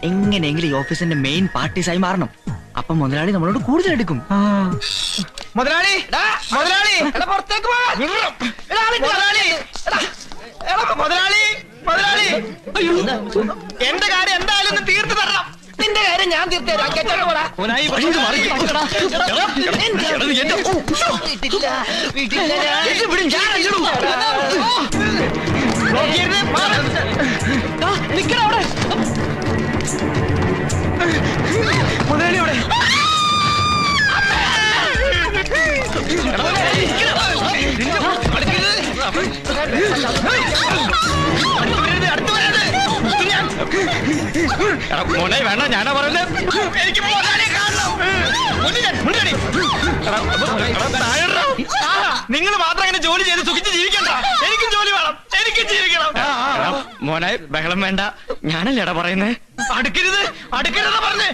എങ്ങനെയെങ്കിലും ഈ ഓഫീസിന്റെ മെയിൻ പാർട്ടീസായി മാറണം. അപ്പൊ മുതലാളി നമ്മളോട് കൂടുതൽ എടുക്കും. മുതലാളി മുതലാളി പുറത്തേക്ക് മുതലാളി മുതലാളി എന്റെ കാര്യം എന്തായാലും ഒന്ന് തീർത്തു തരണം. നിന്റെ കാര്യം ഞാൻ തീർത്തു തരാം. മുതലാളി അവിടെ മോനെ വേണ്ട, ഞാനാ പറയുന്നത്. എനിക്ക് നിങ്ങൾ മാത്രം അങ്ങനെ ജോലി ചെയ്ത് സുഖിച്ച് ജീവിക്കണ്ട. എനിക്കും ജോലി വേണം, എനിക്കും ജീവിക്കണം. മോനെ ബഹളം വേണ്ട, ഞാനല്ലേടാ പറയുന്നേ. അടുക്കരുത് അടുക്കരുത് പറഞ്ഞേ.